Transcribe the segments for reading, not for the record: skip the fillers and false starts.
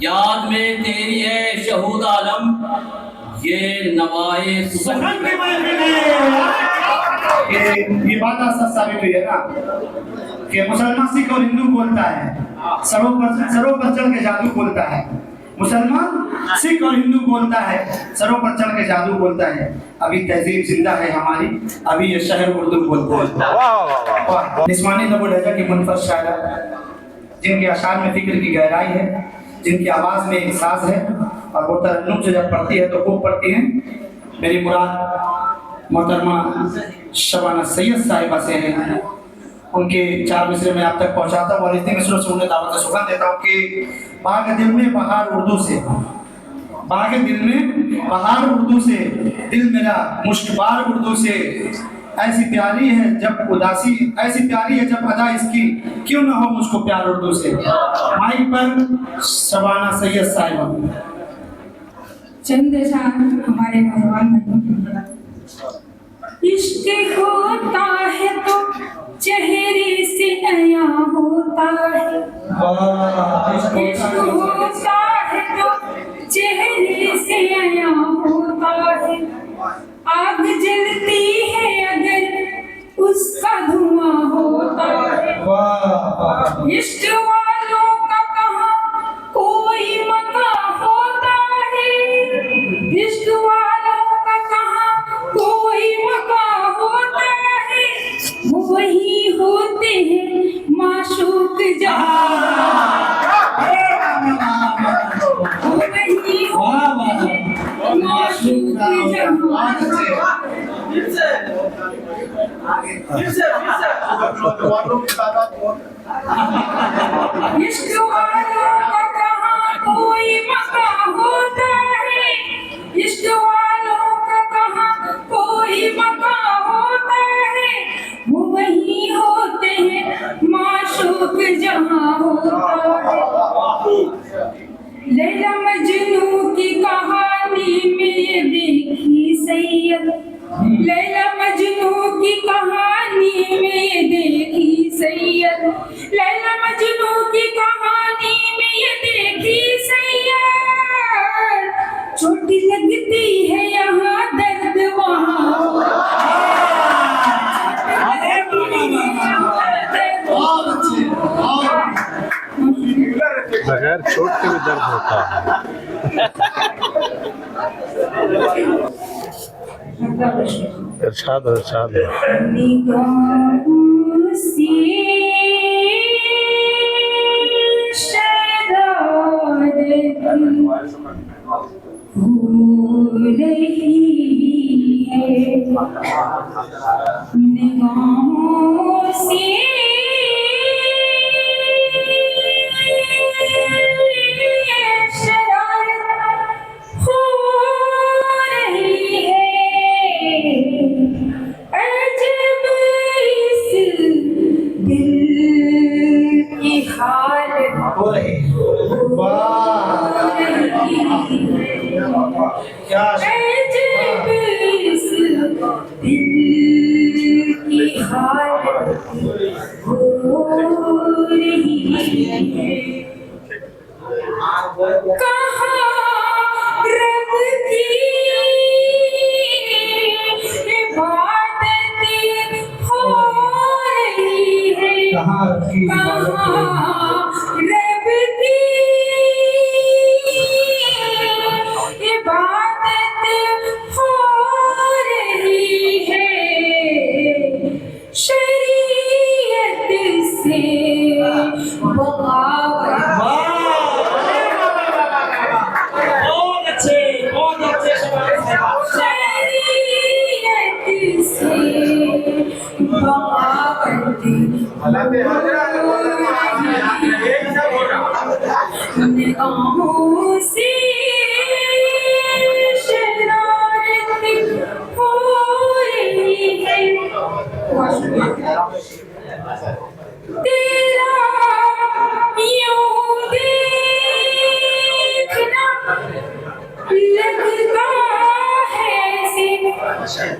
याद में तेरी है शहूद आलम, ये नवाए सुगन की महफिल है। ये बात आज साबित हुई है ना कि मुसलमान सिख और हिंदू बोलता है, सरों पर चढ़ के जादू बोलता है। मुसलमान सिख और हिंदू बोलता है, सरों पर चढ़ के जादू बोलता है। अभी तहजीब जिंदा है हमारी, अभी ये शहर उर्दू बोलता है। निस्वानी नबो लहजा की मुनफरद शायरा, जिनके अशार में फिक्र की गहराई है, जिनकी आवाज़ में एक साज है और वो तरन्नुम से जब पढ़ती है तो खूब पढ़ती हैं। मेरी मुराद मोहतरमा शबाना सैयद साहिबा से है। उनके 4 मिसरे में आप तक पहुंचाता हूँ और इतने मिसरों से उन्हें दावत सुखन देता हूँ कि बाग दिल में बहार उर्दू से, बाग दिल में बहार उर्दू से, दिल मेरा मुश्तबार उर्दू से, ऐसी प्यारी है जब उदासी, ऐसी प्यारी है जब अदा इसकी, क्यों ना हो मुझको प्यार उर्दू से। माइक पर शबाना सैयद साहिबा। चंद शान हमारे नौजवान इश्क होता है तो चेहरे से नया होता है, इश्क होता है तो चेहरे से नया होता है। आग जलती है अगर उसका धुआं होता है। इश्क वालों का कहाँ कोई मकाम होता है, इश्क वालों का कहाँ कोई मकाम होता है। वही होते हैं माशूक जहाँ, वही होते हैं माशूक जहाँ। इश्क वालों का कहाँ कोई मकाम होता है, इश्क वालों का कहाँ कोई मकाम होता है। वो वही होते हैं माशूक जहाँ होता है। लैला मजनू की कहानी में ये देखी सैयद, लैला मजनू की कहानी में ये देखी सैयद, लैला मजनू की कहानी में ये देखी सैयद। चोटी लगती है यहाँ दर्द वहाँ, बगैर चोट के भी दर्द होता है। इरशाद इरशाद निगाहों से शरारत हो रही है, निगाहों से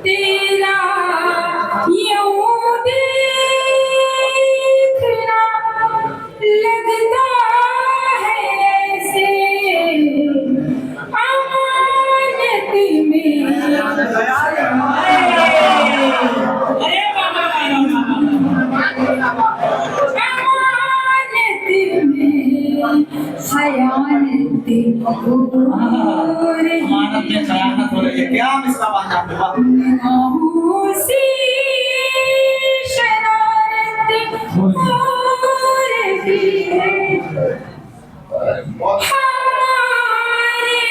तेरा यूं देखना लगता है ऐसे खयानत हो रही अमानत में खयानत हो रही है। क्या मिसरा बांधा आपने? वाह। निगाहों से शरारत हो रही है हमारे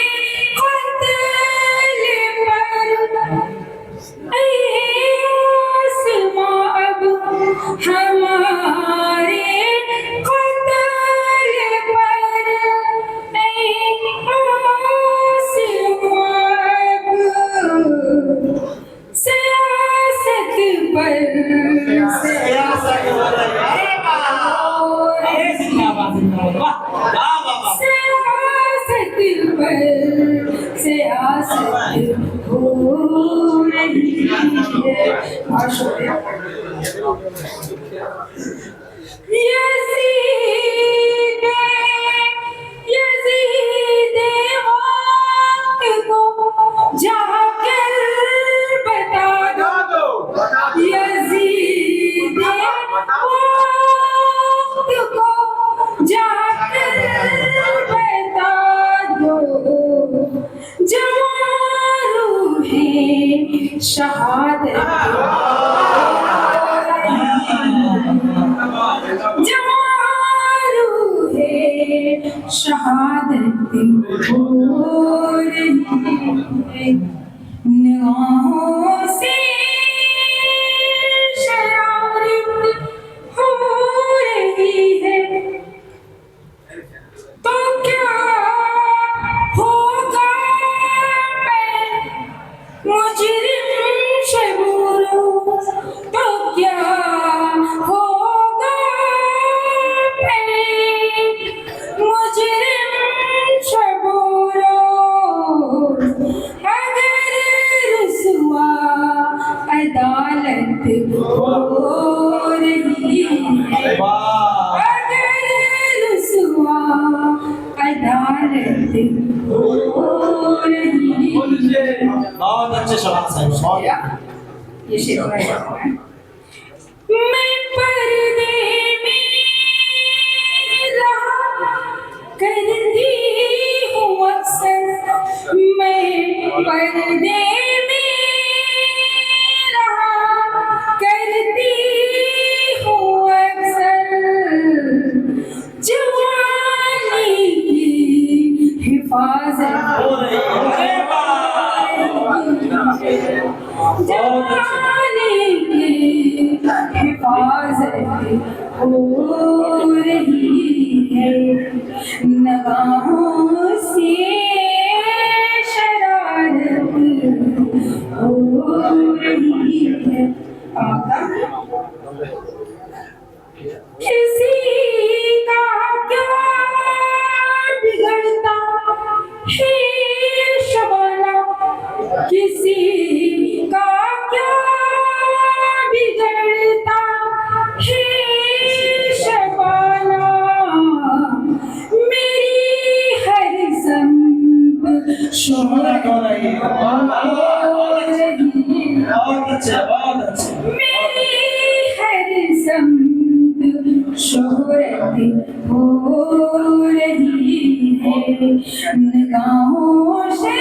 कत्ल पर ऐ आसमां अब हमारे कत्ल पर ऐ आसमां अब सियासत पर सियासत हो रही है। अरे वाह। अरे जिंदाबाद जिंदाबाद। वाह वाह वाह वाह। सियासत पर सियासत हो रही है। यज़ीद यज़ीद वक्त को जाकर बता दो यज़ीद वक्त को जाकर बता दो जवां रूहें शहादत जवां रूहें शहादत हो रही है निगाहों से शरारत हो रही है तो क्या होगा मैं मुजरिम शबूरो तो क्या होगा मैं मुजरिम शबूरो अगर रुसवा अदालत हो रही है अगर रुसवा अदालत हो रही है बहुत अच्छे शबाब साहब। बहुत ये शेर है मैं पर्दे में रहा करती हूँ अक्सर मैं पर्दे में रहा करती हूँ अक्सर जवानी की हिफाजत हो रही है। अरे जवानी की हिफाजत हो रही है निगाहों से शरारत हो रही है किसी का क्या बिगड़ता है शबाना किसी का क्या बिगड़ता है शबाना मेरी हर संग शोहरत हो रही है। बहुत अच्छे बहुत अच्छे। मेरी हर संग शोहरत हो रही है निगाहों से